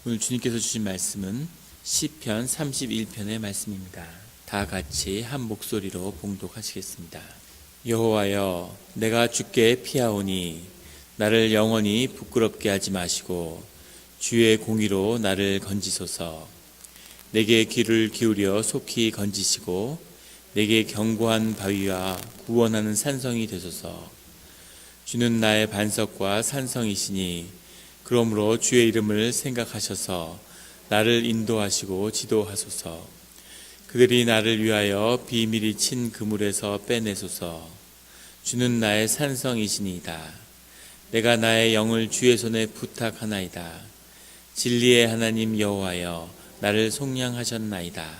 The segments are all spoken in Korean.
오늘 주님께서 주신 말씀은 시편 31편의 말씀입니다. 다 같이 한 목소리로 봉독하시겠습니다. 여호와여, 내가 주께 피하오니 나를 영원히 부끄럽게 하지 마시고 주의 공의로 나를 건지소서. 내게 귀를 기울여 속히 건지시고 내게 견고한 바위와 구원하는 산성이 되소서. 주는 나의 반석과 산성이시니 그러므로 주의 이름을 생각하셔서 나를 인도하시고 지도하소서. 그들이 나를 위하여 비밀이 친 그물에서 빼내소서. 주는 나의 산성이시니이다. 내가 나의 영을 주의 손에 부탁하나이다. 진리의 하나님 여호와여, 나를 속량하셨나이다.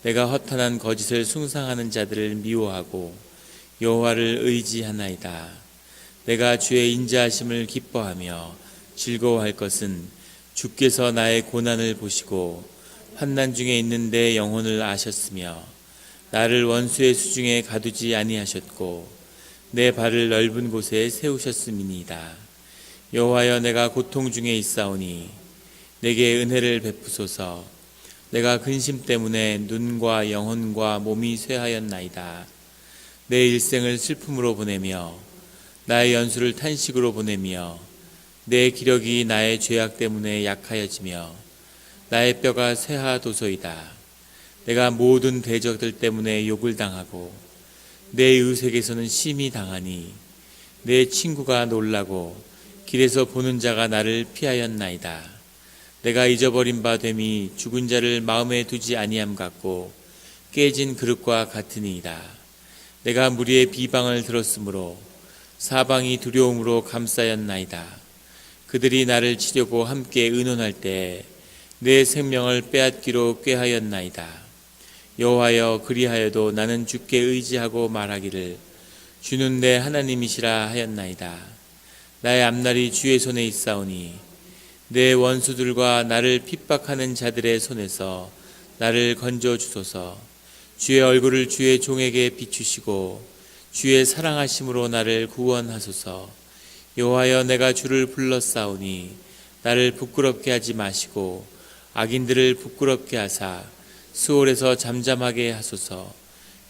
내가 허탄한 거짓을 숭상하는 자들을 미워하고 여호와를 의지하나이다. 내가 주의 인자하심을 기뻐하며 즐거워할 것은 주께서 나의 고난을 보시고 환난 중에 있는 내 영혼을 아셨으며 나를 원수의 수중에 가두지 아니하셨고 내 발을 넓은 곳에 세우셨음이니이다. 여호와여, 내가 고통 중에 있사오니 내게 은혜를 베푸소서. 내가 근심 때문에 눈과 영혼과 몸이 쇠하였나이다. 내 일생을 슬픔으로 보내며 나의 연수를 탄식으로 보내며 내 기력이 나의 죄악 때문에 약하여지며 나의 뼈가 쇠하도소이다. 내가 모든 대적들 때문에 욕을 당하고 내 의색에서는 심히 당하니 내 친구가 놀라고 길에서 보는 자가 나를 피하였나이다. 내가 잊어버린 바 됨이 죽은 자를 마음에 두지 아니함 같고 깨진 그릇과 같으니이다. 내가 무리의 비방을 들었으므로 사방이 두려움으로 감싸였나이다. 그들이 나를 치려고 함께 의논할 때 내 생명을 빼앗기로 꾀하였나이다. 여호와여, 그리하여도 나는 주께 의지하고 말하기를 주는 내 하나님이시라 하였나이다. 나의 앞날이 주의 손에 있사오니 내 원수들과 나를 핍박하는 자들의 손에서 나를 건져 주소서. 주의 얼굴을 주의 종에게 비추시고 주의 사랑하심으로 나를 구원하소서. 여호와여, 내가 주를 불렀사오니 나를 부끄럽게 하지 마시고 악인들을 부끄럽게 하사 수월에서 잠잠하게 하소서.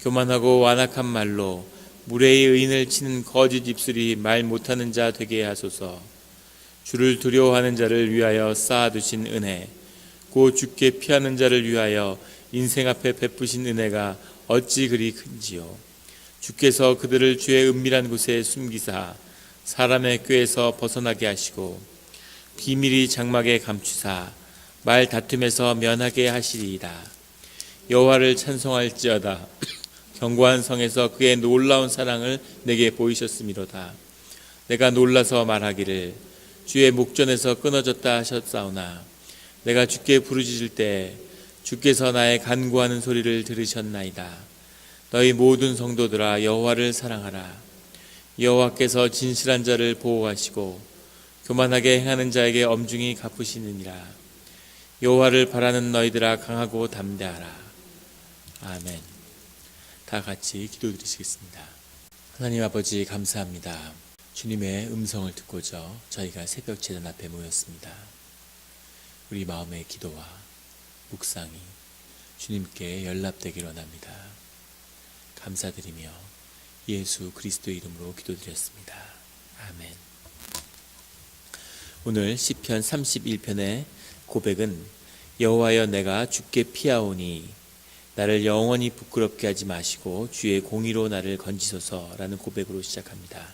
교만하고 완악한 말로 무례의 의인을 치는 거짓 입술이 말 못하는 자 되게 하소서. 주를 두려워하는 자를 위하여 쌓아두신 은혜, 곧 주께 피하는 자를 위하여 인생 앞에 베푸신 은혜가 어찌 그리 큰지요. 주께서 그들을 주의 은밀한 곳에 숨기사 사람의 꾀에서 벗어나게 하시고 비밀이 장막에 감추사 말 다툼에서 면하게 하시리이다. 여호와를 찬송할지어다. 견고한 성에서 그의 놀라운 사랑을 내게 보이셨음이로다. 내가 놀라서 말하기를 주의 목전에서 끊어졌다 하셨사오나 내가 주께 부르짖을 때 주께서 나의 간구하는 소리를 들으셨나이다. 너희 모든 성도들아, 여호와를 사랑하라. 여호와께서 진실한 자를 보호하시고 교만하게 행하는 자에게 엄중히 갚으시느니라. 여호와를 바라는 너희들아, 강하고 담대하라. 아멘. 다 같이 기도드리시겠습니다. 하나님 아버지, 감사합니다. 주님의 음성을 듣고자 저희가 새벽 제단 앞에 모였습니다. 우리 마음의 기도와 묵상이 주님께 연락되기를 원합니다. 감사드리며 예수 그리스도의 이름으로 기도드렸습니다. 아멘. 오늘 시편 31편의 고백은 여호와여, 내가 주께 피하오니 나를 영원히 부끄럽게 하지 마시고 주의 공의로 나를 건지소서라는 고백으로 시작합니다.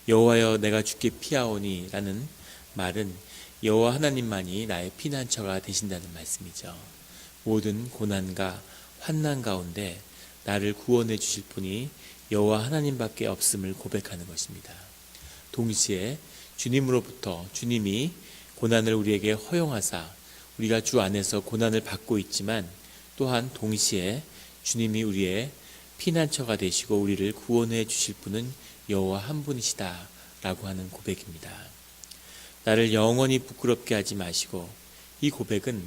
여호와여, 내가 주께 피하오니 라는 말은 여호와 하나님만이 나의 피난처가 되신다는 말씀이죠. 모든 고난과 환난 가운데 나를 구원해 주실 분이 여호와 하나님밖에 없음을 고백하는 것입니다. 동시에 주님으로부터 주님이 고난을 우리에게 허용하사 우리가 주 안에서 고난을 받고 있지만 또한 동시에 주님이 우리의 피난처가 되시고 우리를 구원해 주실 분은 여호와 한 분이시다 라고 하는 고백입니다. 나를 영원히 부끄럽게 하지 마시고, 이 고백은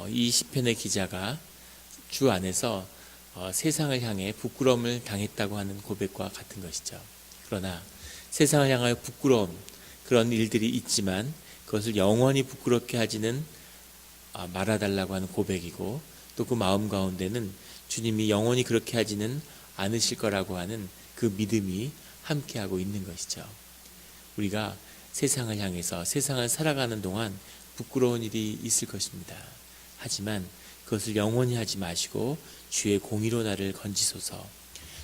이 시편의 기자가 주 안에서 세상을 향해 부끄러움을 당했다고 하는 고백과 같은 것이죠. 그러나 세상을 향하여 부끄러움, 그런 일들이 있지만 그것을 영원히 부끄럽게 하지는 말아달라고 하는 고백이고, 또 그 마음 가운데는 주님이 영원히 그렇게 하지는 않으실 거라고 하는 그 믿음이 함께하고 있는 것이죠. 우리가 세상을 향해서 세상을 살아가는 동안 부끄러운 일이 있을 것입니다. 하지만 그것을 영원히 하지 마시고 주의 공의로 나를 건지소서.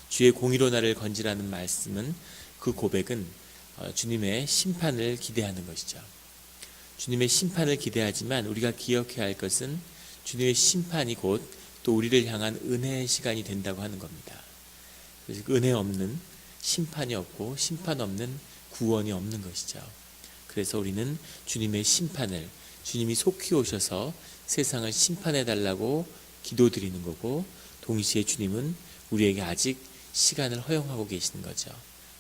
주의 공의로 나를 건지라는 말씀은, 그 고백은 주님의 심판을 기대하는 것이죠. 주님의 심판을 기대하지만 우리가 기억해야 할 것은 주님의 심판이 곧 또 우리를 향한 은혜의 시간이 된다고 하는 겁니다. 그래서 은혜 없는 심판이 없고 심판 없는 구원이 없는 것이죠. 그래서 우리는 주님의 심판을, 주님이 속히 오셔서 세상을 심판해 달라고 기도드리는 거고, 동시에 주님은 우리에게 아직 시간을 허용하고 계시는 거죠.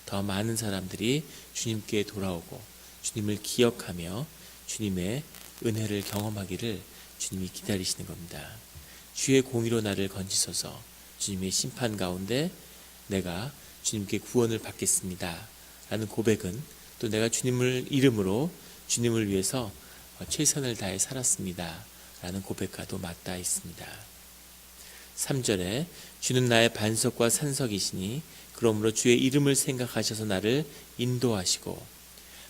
더 많은 사람들이 주님께 돌아오고 주님을 기억하며 주님의 은혜를 경험하기를 주님이 기다리시는 겁니다. 주의 공의로 나를 건지소서. 주님의 심판 가운데 내가 주님께 구원을 받겠습니다 라는 고백은, 또 내가 주님을 이름으로 주님을 위해서 최선을 다해 살았습니다 라는 고백과도 맞닿아 있습니다. 3절에 주는 나의 반석과 산석이시니 그러므로 주의 이름을 생각하셔서 나를 인도하시고,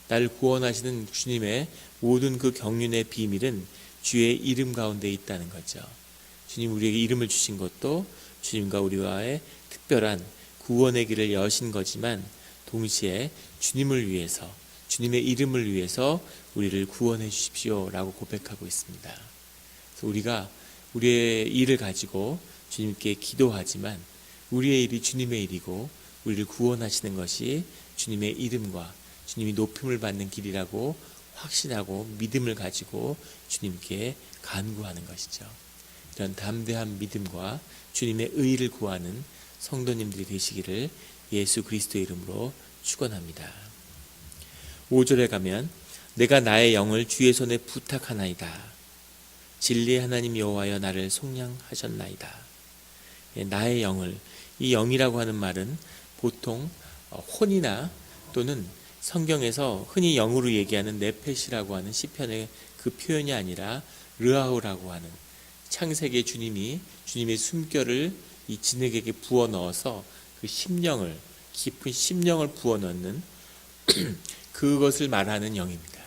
나를 구원하시는 주님의 모든 그 경륜의 비밀은 주의 이름 가운데 있다는 거죠. 주님 우리에게 이름을 주신 것도 주님과 우리와의 특별한 구원의 길을 여신 거지만, 동시에 주님을 위해서, 주님의 이름을 위해서 우리를 구원해 주십시오 라고 고백하고 있습니다. 그래서 우리가 우리의 일을 가지고 주님께 기도하지만 우리의 일이 주님의 일이고, 우리를 구원하시는 것이 주님의 이름과 주님이 높임을 받는 길이라고 확신하고 믿음을 가지고 주님께 간구하는 것이죠. 이런 담대한 믿음과 주님의 의를 구하는 성도님들이 되시기를 예수 그리스도의 이름으로 축원합니다. 5절에 가면 내가 나의 영을 주의 손에 부탁하나이다. 진리의 하나님 여호와여 나를 속량하셨나이다. 나의 영을, 이 영이라고 하는 말은 보통 혼이나 또는 성경에서 흔히 영으로 얘기하는 네펫이라고 하는 시편의 그 표현이 아니라 르아우라고 하는, 창세기에 주님이 주님의 숨결을 이 진흙에게 부어 넣어서 그 심령을, 깊은 심령을 부어 넣는 그것을 말하는 영입니다.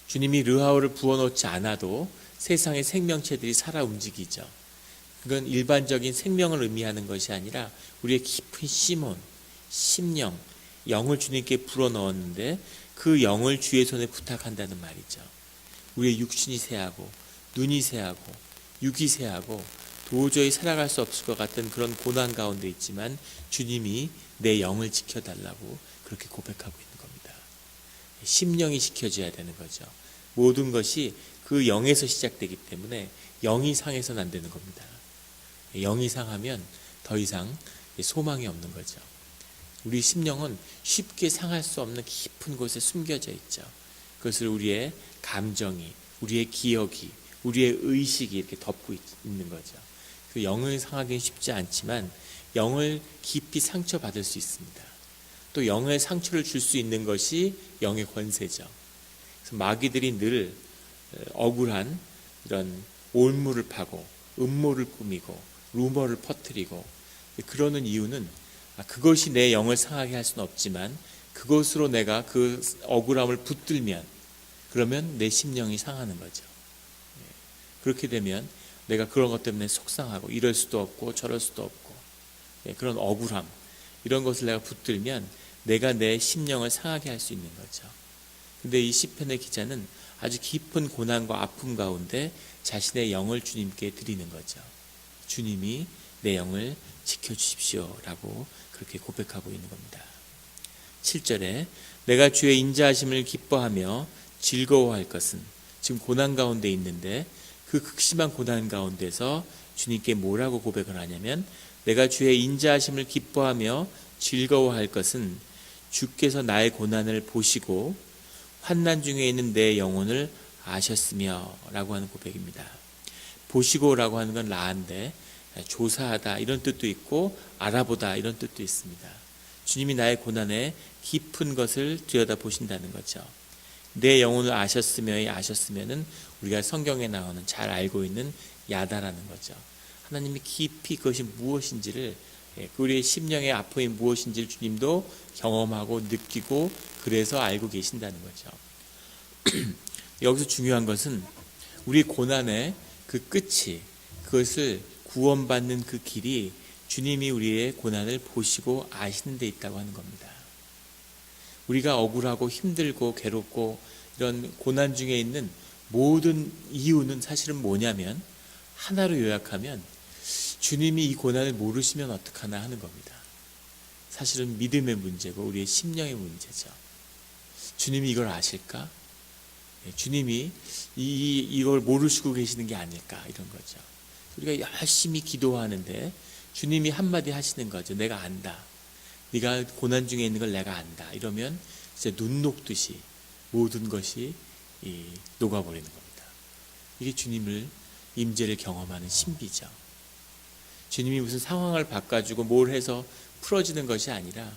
주님이 르아우를 부어 넣지 않아도 세상의 생명체들이 살아 움직이죠. 그건 일반적인 생명을 의미하는 것이 아니라 우리의 깊은 심혼, 심령, 영을 주님께 불어 넣었는데 그 영을 주의 손에 부탁한다는 말이죠. 우리의 육신이 쇠하고 눈이 쇠하고 육이 쇠하고 도저히 살아갈 수 없을 것 같은 그런 고난 가운데 있지만 주님이 내 영을 지켜달라고 그렇게 고백하고 있는 겁니다. 심령이 지켜져야 되는 거죠. 모든 것이 그 영에서 시작되기 때문에 영이 상해서는 안 되는 겁니다. 영이 상하면 더 이상 소망이 없는 거죠. 우리 심령은 쉽게 상할 수 없는 깊은 곳에 숨겨져 있죠. 그것을 우리의 감정이, 우리의 기억이, 우리의 의식이 이렇게 덮고 있는 거죠. 그 영을 상하기는 쉽지 않지만 영을 깊이 상처받을 수 있습니다. 또 영의 상처를 줄 수 있는 것이 영의 권세죠. 그래서 마귀들이 늘 억울한 이런 올무를 파고 음모를 꾸미고 루머를 퍼뜨리고 그러는 이유는 그것이 내 영을 상하게 할 수는 없지만 그것으로 내가 그 억울함을 붙들면 그러면 내 심령이 상하는 거죠. 그렇게 되면 내가 그런 것 때문에 속상하고 이럴 수도 없고 저럴 수도 없고 그런 억울함 이런 것을 내가 붙들면 내가 내 심령을 상하게 할 수 있는 거죠. 근데 이 시편의 기자는 아주 깊은 고난과 아픔 가운데 자신의 영을 주님께 드리는 거죠. 주님이 내 영을 지켜주십시오 라고 그렇게 고백하고 있는 겁니다. 7절에 내가 주의 인자하심을 기뻐하며 즐거워할 것은, 지금 고난 가운데 있는데 그 극심한 고난 가운데서 주님께 뭐라고 고백을 하냐면 내가 주의 인자하심을 기뻐하며 즐거워할 것은 주께서 나의 고난을 보시고 환난 중에 있는 내 영혼을 아셨으며 라고 하는 고백입니다. 보시고 라고 하는 건 라한데 조사하다 이런 뜻도 있고 알아보다 이런 뜻도 있습니다. 주님이 나의 고난에 깊은 것을 들여다보신다는 거죠. 내 영혼을 아셨으면은 우리가 성경에 나오는 잘 알고 있는 야다라는 거죠. 하나님이 깊이 그것이 무엇인지를, 우리의 심령의 아픔이 무엇인지를 주님도 경험하고 느끼고 그래서 알고 계신다는 거죠. 여기서 중요한 것은 우리 고난의 그 끝이, 그것을 구원받는 그 길이 주님이 우리의 고난을 보시고 아시는 데 있다고 하는 겁니다. 우리가 억울하고 힘들고 괴롭고 이런 고난 중에 있는 모든 이유는 사실은 뭐냐면, 하나로 요약하면 주님이 이 고난을 모르시면 어떡하나 하는 겁니다. 사실은 믿음의 문제고 우리의 심령의 문제죠. 주님이 이걸 아실까? 주님이 이걸 모르시고 계시는 게 아닐까, 이런 거죠. 우리가 열심히 기도하는데 주님이 한마디 하시는 거죠. 내가 안다. 네가 고난 중에 있는 걸 내가 안다. 이러면 이제 눈 녹듯이 모든 것이 녹아버리는 겁니다. 이게 주님을, 임재를 경험하는 신비죠. 주님이 무슨 상황을 바꿔주고 뭘 해서 풀어지는 것이 아니라,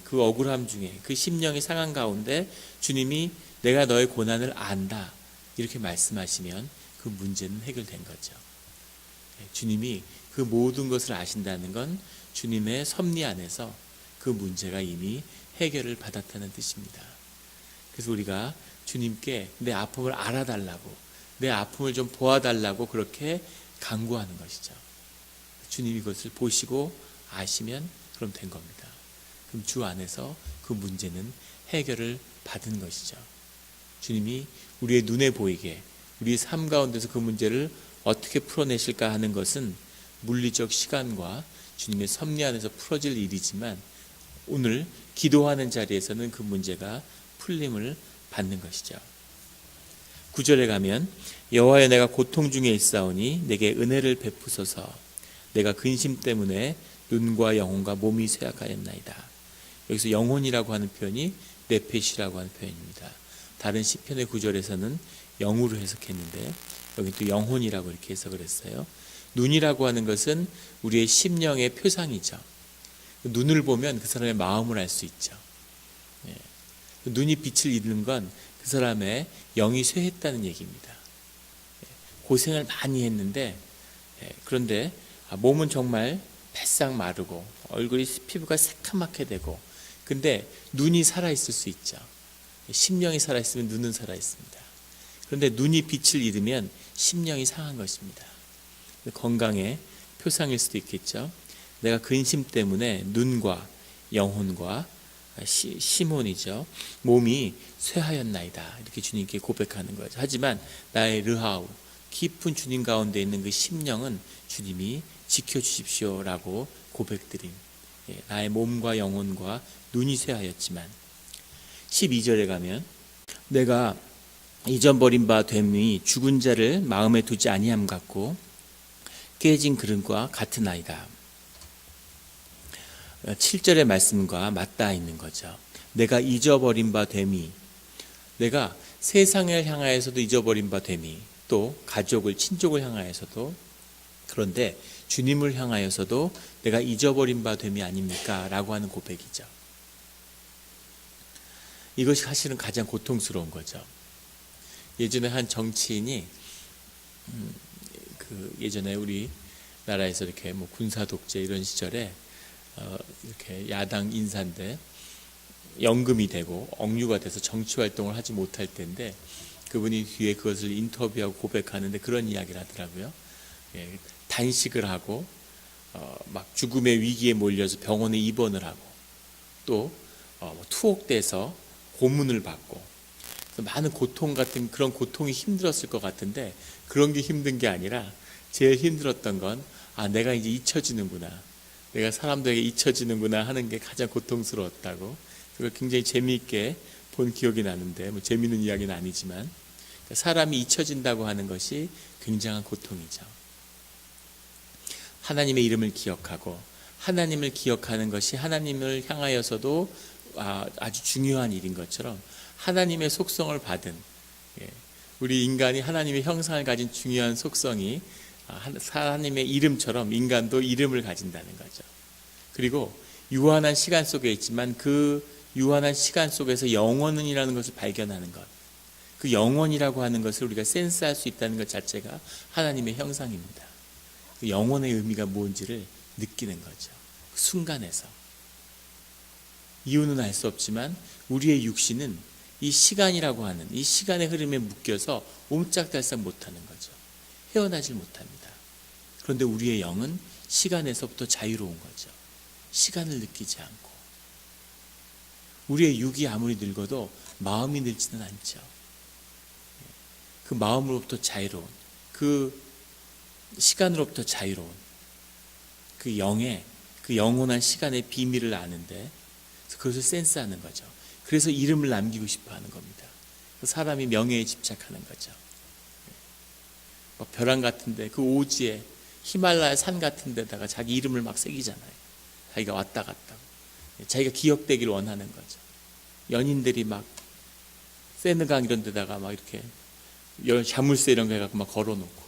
그 억울함 중에, 그 심령의 상황 가운데 주님이 내가 너의 고난을 안다 이렇게 말씀하시면 그 문제는 해결된 거죠. 주님이 그 모든 것을 아신다는 건 주님의 섭리 안에서 그 문제가 이미 해결을 받았다는 뜻입니다. 그래서 우리가 주님께 내 아픔을 알아달라고, 내 아픔을 좀 보아달라고 그렇게 간구하는 것이죠. 주님이 그것을 보시고 아시면 그럼 된 겁니다. 그럼 주 안에서 그 문제는 해결을 받은 것이죠. 주님이 우리의 눈에 보이게 우리의 삶 가운데서 그 문제를 어떻게 풀어내실까 하는 것은 물리적 시간과 주님의 섭리 안에서 풀어질 일이지만, 오늘 기도하는 자리에서는 그 문제가 풀림을 받는 것이죠. 9절에 가면 여호와여 내가 고통 중에 있사오니 내게 은혜를 베푸소서. 내가 근심 때문에 눈과 영혼과 몸이 쇠약하였나이다. 여기서 영혼이라고 하는 표현이 네페시라고 하는 표현입니다. 다른 시편의 9절에서는 영으로 해석했는데 여기 또 영혼이라고 이렇게 해석을 했어요. 눈이라고 하는 것은 우리의 심령의 표상이죠. 눈을 보면 그 사람의 마음을 알 수 있죠. 눈이 빛을 잃는 건 그 사람의 영이 쇠했다는 얘기입니다. 고생을 많이 했는데, 그런데 몸은 정말 바싹 마르고 얼굴이 피부가 새카맣게 되고, 근데 눈이 살아있을 수 있죠. 심령이 살아있으면 눈은 살아있습니다. 그런데 눈이 빛을 잃으면 심령이 상한 것입니다. 건강의 표상일 수도 있겠죠. 내가 근심 때문에 눈과 영혼과 시몬이죠. 몸이 쇠하였나이다. 이렇게 주님께 고백하는 거죠. 하지만 나의 르하우, 깊은 주님 가운데 있는 그 심령은 주님이 지켜주십시오라고 고백드림. 나의 몸과 영혼과 눈이 쇠하였지만, 12절에 가면 내가 잊어버린 바 됨이 죽은 자를 마음에 두지 아니함 같고 깨진 그릇과 같은 아이다. 7절의 말씀과 맞닿아 있는 거죠. 내가 잊어버린 바 됨이, 내가 세상을 향하여서도 잊어버린 바 됨이, 또 가족을, 친족을 향하여서도, 그런데 주님을 향하여서도 내가 잊어버린 바 됨이 아닙니까? 라고 하는 고백이죠. 이것이 사실은 가장 고통스러운 거죠. 예전에 한 정치인이 예전에 우리 나라에서 이렇게 뭐 군사 독재 이런 시절에 이렇게 야당 인사인데 연금이 되고 억류가 돼서 정치 활동을 하지 못할 때인데, 그분이 뒤에 그것을 인터뷰하고 고백하는데 그런 이야기를 하더라고요. 단식을 하고 막 죽음의 위기에 몰려서 병원에 입원을 하고, 또 투옥돼서 고문을 받고, 많은 고통 같은 그런 고통이 힘들었을 것 같은데, 그런 게 힘든 게 아니라 제일 힘들었던 건 내가 이제 잊혀지는구나, 내가 사람들에게 잊혀지는구나 하는 게 가장 고통스러웠다고. 그걸 굉장히 재미있게 본 기억이 나는데, 뭐 재미있는 이야기는 아니지만, 사람이 잊혀진다고 하는 것이 굉장한 고통이죠. 하나님의 이름을 기억하고 하나님을 기억하는 것이 하나님을 향하여서도 아주 중요한 일인 것처럼, 하나님의 속성을 받은, 우리 인간이 하나님의 형상을 가진 중요한 속성이 하나님의 이름처럼 인간도 이름을 가진다는 거죠. 그리고 유한한 시간 속에 있지만 그 유한한 시간 속에서 영원이라는 것을 발견하는 것, 그 영원이라고 하는 것을 우리가 센스할 수 있다는 것 자체가 하나님의 형상입니다. 그 영원의 의미가 뭔지를 느끼는 거죠. 그 순간에서. 이유는 알 수 없지만 우리의 육신은 이 시간이라고 하는 이 시간의 흐름에 묶여서 옴짝달싹 못하는 거죠. 헤어나질 못합니다. 그런데 우리의 영은 시간에서부터 자유로운 거죠. 시간을 느끼지 않고. 우리의 육이 아무리 늙어도 마음이 늙지는 않죠. 그 마음으로부터 자유로운, 그 시간으로부터 자유로운 그 영의, 그 영원한 시간의 비밀을 아는데 그것을 센스하는 거죠. 그래서 이름을 남기고 싶어 하는 겁니다. 사람이 명예에 집착하는 거죠. 벼랑 같은데 그 오지에 히말라야 산 같은 데다가 자기 이름을 막 새기잖아요. 자기가 왔다 갔다. 자기가 기억되길 원하는 거죠. 연인들이 막 세느강 이런 데다가 막 이렇게 자물쇠 이런 거 해갖고 막 걸어놓고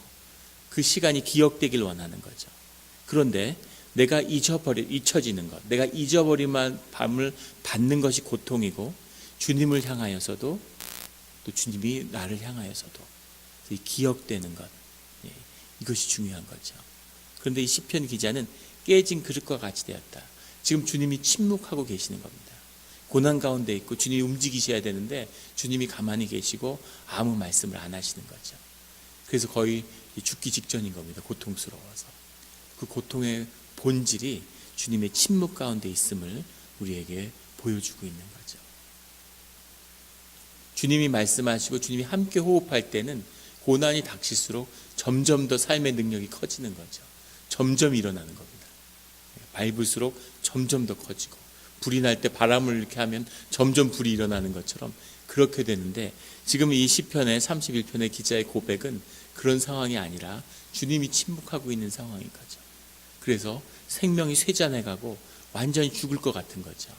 그 시간이 기억되길 원하는 거죠. 그런데 내가 잊혀지는 것, 내가 잊어버리만 밤을 받는 것이 고통이고 주님을 향하여서도 또 주님이 나를 향하여서도 이 기억되는 것, 이것이 중요한 거죠. 그런데 이 시편 기자는 깨진 그릇과 같이 되었다. 지금 주님이 침묵하고 계시는 겁니다. 고난 가운데 있고 주님이 움직이셔야 되는데 주님이 가만히 계시고 아무 말씀을 안 하시는 거죠. 그래서 거의 죽기 직전인 겁니다. 고통스러워서. 그 고통의 본질이 주님의 침묵 가운데 있음을 우리에게 보여주고 있는 거죠. 주님이 말씀하시고 주님이 함께 호흡할 때는 고난이 닥칠수록 점점 더 삶의 능력이 커지는 거죠. 점점 일어나는 겁니다. 밟을수록 점점 더 커지고 불이 날 때 바람을 이렇게 하면 점점 불이 일어나는 것처럼 그렇게 되는데 지금 이 시편의 31편의 기자의 고백은 그런 상황이 아니라 주님이 침묵하고 있는 상황인 거죠. 그래서 생명이 쇠잔해가고 완전히 죽을 것 같은 거죠.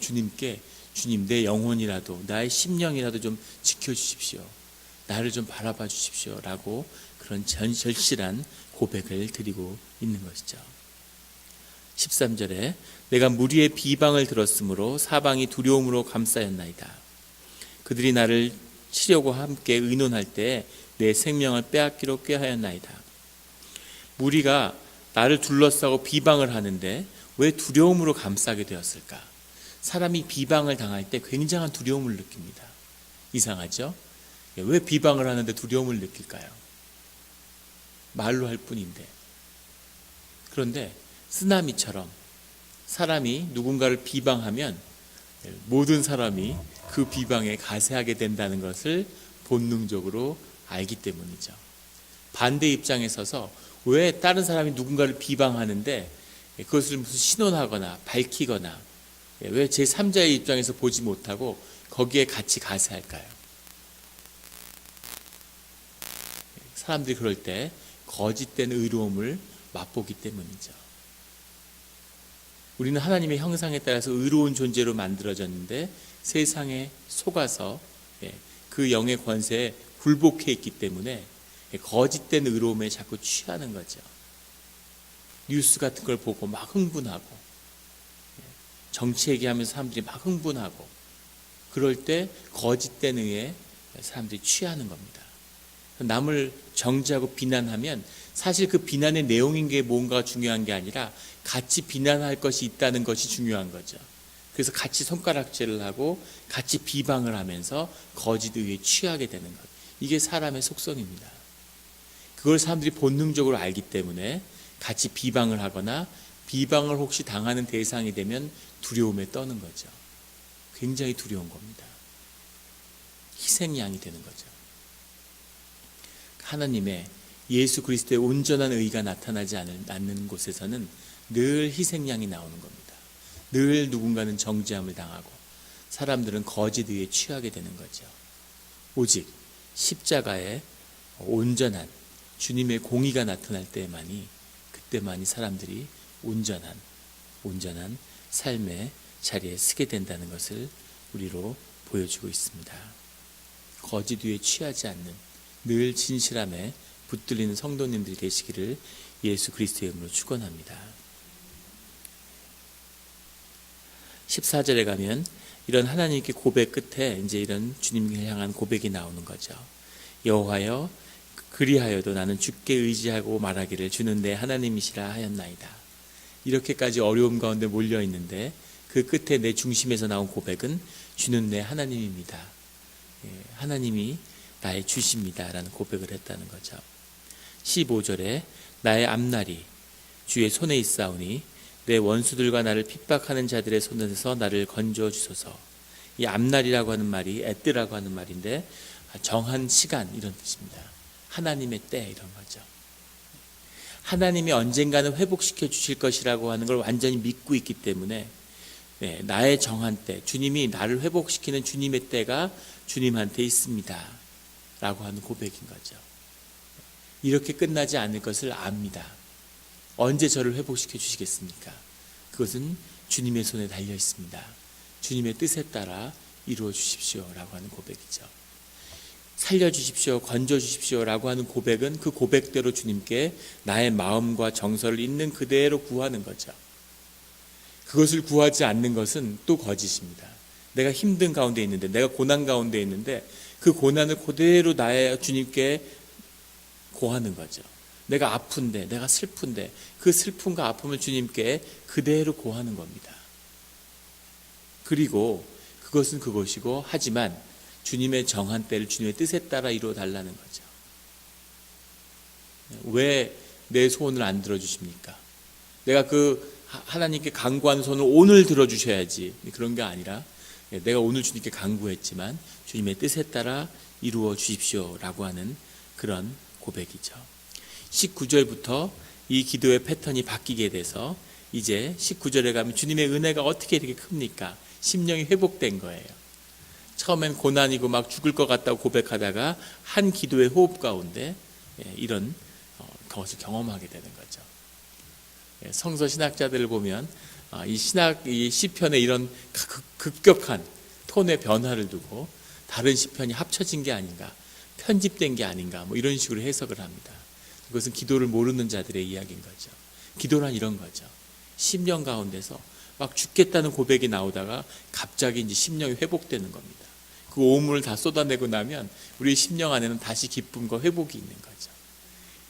주님께 주님 내 영혼이라도 나의 심령이라도 좀 지켜주십시오. 나를 좀 바라봐 주십시오. 라고 그런 절실한 고백을 드리고 있는 것이죠. 13절에 내가 무리의 비방을 들었으므로 사방이 두려움으로 감싸였나이다. 그들이 나를 치려고 함께 의논할 때 내 생명을 빼앗기로 꾀하였나이다. 무리가 나를 둘러싸고 비방을 하는데 왜 두려움으로 감싸게 되었을까? 사람이 비방을 당할 때 굉장한 두려움을 느낍니다. 이상하죠? 왜 비방을 하는데 두려움을 느낄까요? 말로 할 뿐인데. 그런데 쓰나미처럼 사람이 누군가를 비방하면 모든 사람이 그 비방에 가세하게 된다는 것을 본능적으로 알기 때문이죠. 반대 입장에 서서 왜 다른 사람이 누군가를 비방하는데 그것을 무슨 신원하거나 밝히거나 왜 제3자의 입장에서 보지 못하고 거기에 같이 가세할까요? 사람들이 그럴 때 거짓된 의로움을 맛보기 때문이죠. 우리는 하나님의 형상에 따라서 의로운 존재로 만들어졌는데 세상에 속아서 그 영의 권세에 굴복해 있기 때문에 거짓된 의로움에 자꾸 취하는 거죠. 뉴스 같은 걸 보고 막 흥분하고 정치 얘기하면서 사람들이 막 흥분하고 그럴 때 거짓된 의에 사람들이 취하는 겁니다. 남을 정죄하고 비난하면 사실 그 비난의 내용인 게 뭔가 중요한 게 아니라 같이 비난할 것이 있다는 것이 중요한 거죠. 그래서 같이 손가락질을 하고 같이 비방을 하면서 거짓 의에 취하게 되는 것. 이게 사람의 속성입니다. 그걸 사람들이 본능적으로 알기 때문에 같이 비방을 하거나 비방을 혹시 당하는 대상이 되면 두려움에 떠는 거죠. 굉장히 두려운 겁니다. 희생양이 되는 거죠. 하나님의 예수 그리스도의 온전한 의가 나타나지 않는 곳에서는 늘 희생양이 나오는 겁니다. 늘 누군가는 정죄함을 당하고 사람들은 거짓 의에 취하게 되는 거죠. 오직 십자가에 온전한 주님의 공의가 나타날 때만이 그때만이 사람들이 온전한 삶의 자리에 서게 된다는 것을 우리로 보여주고 있습니다. 거짓 위에 취하지 않는 늘 진실함에 붙들리는 성도님들이 되시기를 예수 그리스도의 이름으로 축원합니다. 14절에 가면 이런 하나님께 고백 끝에 이제 이런 주님을 향한 고백이 나오는 거죠. 여호와여 그리하여도 나는 주께 의지하고 말하기를 주는 내 하나님이시라 하였나이다. 이렇게까지 어려움 가운데 몰려 있는데 그 끝에 내 중심에서 나온 고백은 주는 내 하나님입니다. 하나님이 나의 주십니다 라는 고백을 했다는 거죠. 15절에 나의 앞날이 주의 손에 있사오니 내 원수들과 나를 핍박하는 자들의 손에서 나를 건져 주소서. 이 앞날이라고 하는 말이 에뜨라고 하는 말인데 정한 시간 이런 뜻입니다. 하나님의 때 이런 거죠. 하나님이 언젠가는 회복시켜 주실 것이라고 하는 걸 완전히 믿고 있기 때문에 나의 정한 때, 주님이 나를 회복시키는 주님의 때가 주님한테 있습니다 라고 하는 고백인 거죠. 이렇게 끝나지 않을 것을 압니다. 언제 저를 회복시켜 주시겠습니까? 그것은 주님의 손에 달려 있습니다. 주님의 뜻에 따라 이루어 주십시오 라고 하는 고백이죠. 살려주십시오, 건져주십시오 라고 하는 고백은 그 고백대로 주님께 나의 마음과 정서를 있는 그대로 구하는 거죠. 그것을 구하지 않는 것은 또 거짓입니다. 내가 힘든 가운데 있는데, 내가 고난 가운데 있는데 그 고난을 그대로 나의 주님께 고하는 거죠. 내가 아픈데, 내가 슬픈데 그 슬픔과 아픔을 주님께 그대로 고하는 겁니다. 그리고 그것은 그것이고, 하지만 주님의 정한 때를 주님의 뜻에 따라 이루어 달라는 거죠. 왜 내 소원을 안 들어주십니까? 내가 그 하나님께 간구하는 손을 오늘 들어주셔야지, 그런 게 아니라 내가 오늘 주님께 간구했지만 주님의 뜻에 따라 이루어 주십시오 라고 하는 그런 고백이죠. 19절부터 이 기도의 패턴이 바뀌게 돼서 이제 19절에 가면 주님의 은혜가 어떻게 이렇게 큽니까? 심령이 회복된 거예요. 처음엔 고난이고 막 죽을 것 같다고 고백하다가 한 기도의 호흡 가운데 이런 것을 경험하게 되는 거죠. 성서 신학자들을 보면 이 시편의 이런 급격한 톤의 변화를 두고 다른 시편이 합쳐진 게 아닌가, 편집된 게 아닌가, 뭐 이런 식으로 해석을 합니다. 그것은 기도를 모르는 자들의 이야기인 거죠. 기도란 이런 거죠. 심령 가운데서 막 죽겠다는 고백이 나오다가 갑자기 이제 심령이 회복되는 겁니다. 그 오물을 다 쏟아내고 나면 우리 심령 안에는 다시 기쁨과 회복이 있는 거죠.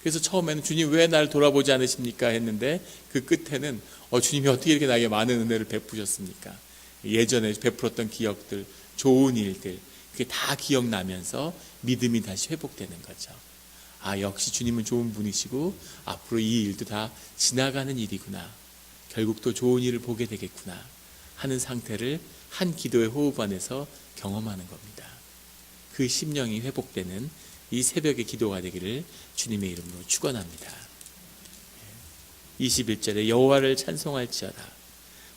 그래서 처음에는 주님 왜 나를 돌아보지 않으십니까 했는데 그 끝에는 주님이 어떻게 이렇게 나에게 많은 은혜를 베푸셨습니까? 예전에 베풀었던 기억들, 좋은 일들, 그게 다 기억나면서 믿음이 다시 회복되는 거죠. 아, 역시 주님은 좋은 분이시고 앞으로 이 일도 다 지나가는 일이구나, 결국 또 좋은 일을 보게 되겠구나 하는 상태를 한 기도의 호흡 안에서 경험하는 겁니다. 그 심령이 회복되는 이 새벽의 기도가 되기를 주님의 이름으로 축원합니다. 21절에 여호와를 찬송할지어다.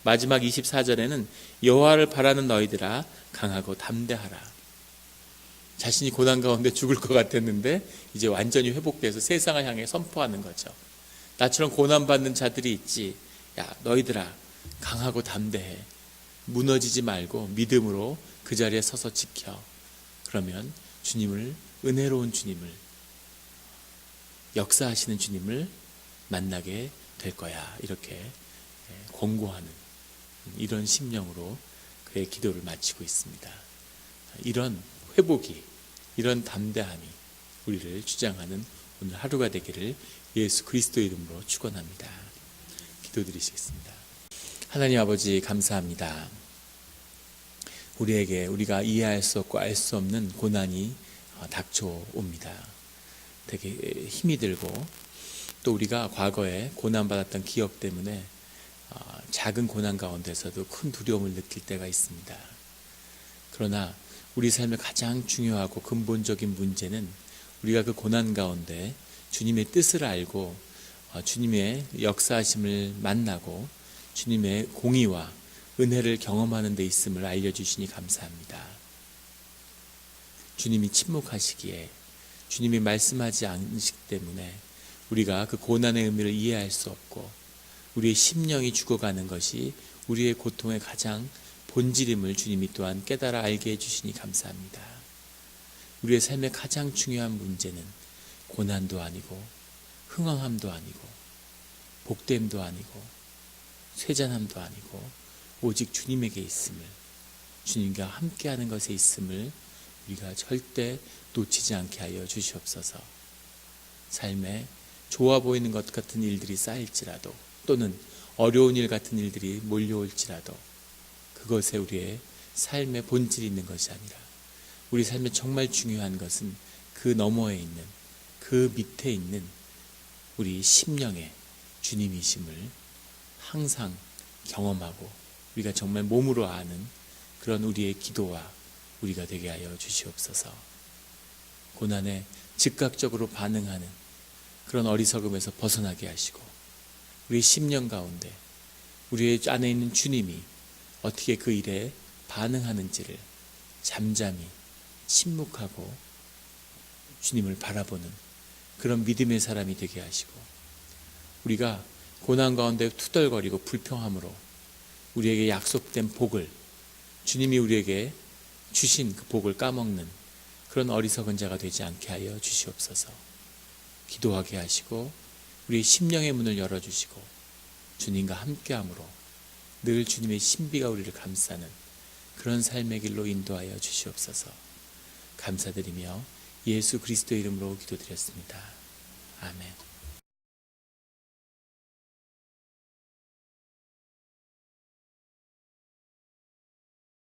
마지막 24절에는 여호와를 바라는 너희들아 강하고 담대하라. 자신이 고난 가운데 죽을 것 같았는데 이제 완전히 회복돼서 세상을 향해 선포하는 거죠. 나처럼 고난받는 자들이 있지. 야, 너희들아 강하고 담대해. 무너지지 말고 믿음으로 그 자리에 서서 지켜. 그러면 주님을, 은혜로운 주님을, 역사하시는 주님을 만나게 될 거야. 이렇게 권고하는 이런 심령으로 그의 기도를 마치고 있습니다. 이런 회복이, 이런 담대함이 우리를 주장하는 오늘 하루가 되기를 예수 그리스도의 이름으로 축원합니다. 기도드리시겠습니다. 하나님 아버지 감사합니다. 우리에게 우리가 이해할 수 없고 알 수 없는 고난이 닥쳐옵니다. 되게 힘이 들고 또 우리가 과거에 고난받았던 기억 때문에 작은 고난 가운데서도 큰 두려움을 느낄 때가 있습니다. 그러나 우리 삶의 가장 중요하고 근본적인 문제는 우리가 그 고난 가운데 주님의 뜻을 알고 주님의 역사하심을 만나고 주님의 공의와 은혜를 경험하는 데 있음을 알려주시니 감사합니다. 주님이 침묵하시기에, 주님이 말씀하지 않으시기 때문에 우리가 그 고난의 의미를 이해할 수 없고 우리의 심령이 죽어가는 것이 우리의 고통의 가장 본질임을 주님이 또한 깨달아 알게 해주시니 감사합니다. 우리의 삶의 가장 중요한 문제는 고난도 아니고 흥황함도 아니고 복됨도 아니고 쇠잔함도 아니고 오직 주님에게 있음을, 주님과 함께하는 것에 있음을 우리가 절대 놓치지 않게 하여 주시옵소서. 삶에 좋아 보이는 것 같은 일들이 쌓일지라도 또는 어려운 일 같은 일들이 몰려올지라도 그것에 우리의 삶의 본질이 있는 것이 아니라 우리 삶에 정말 중요한 것은 그 너머에 있는 그 밑에 있는 우리 심령의 주님이심을 항상 경험하고 우리가 정말 몸으로 아는 그런 우리의 기도와 우리가 되게 하여 주시옵소서. 고난에 즉각적으로 반응하는 그런 어리석음에서 벗어나게 하시고 우리 심령 가운데 우리의 안에 있는 주님이 어떻게 그 일에 반응하는지를 잠잠히 침묵하고 주님을 바라보는 그런 믿음의 사람이 되게 하시고 우리가 고난 가운데 투덜거리고 불평함으로 우리에게 약속된 복을 주님이 우리에게 주신 그 복을 까먹는 그런 어리석은 자가 되지 않게 하여 주시옵소서. 기도하게 하시고 우리의 심령의 문을 열어주시고 주님과 함께함으로 늘 주님의 신비가 우리를 감싸는 그런 삶의 길로 인도하여 주시옵소서. 감사드리며 예수 그리스도의 이름으로 기도드렸습니다. 아멘.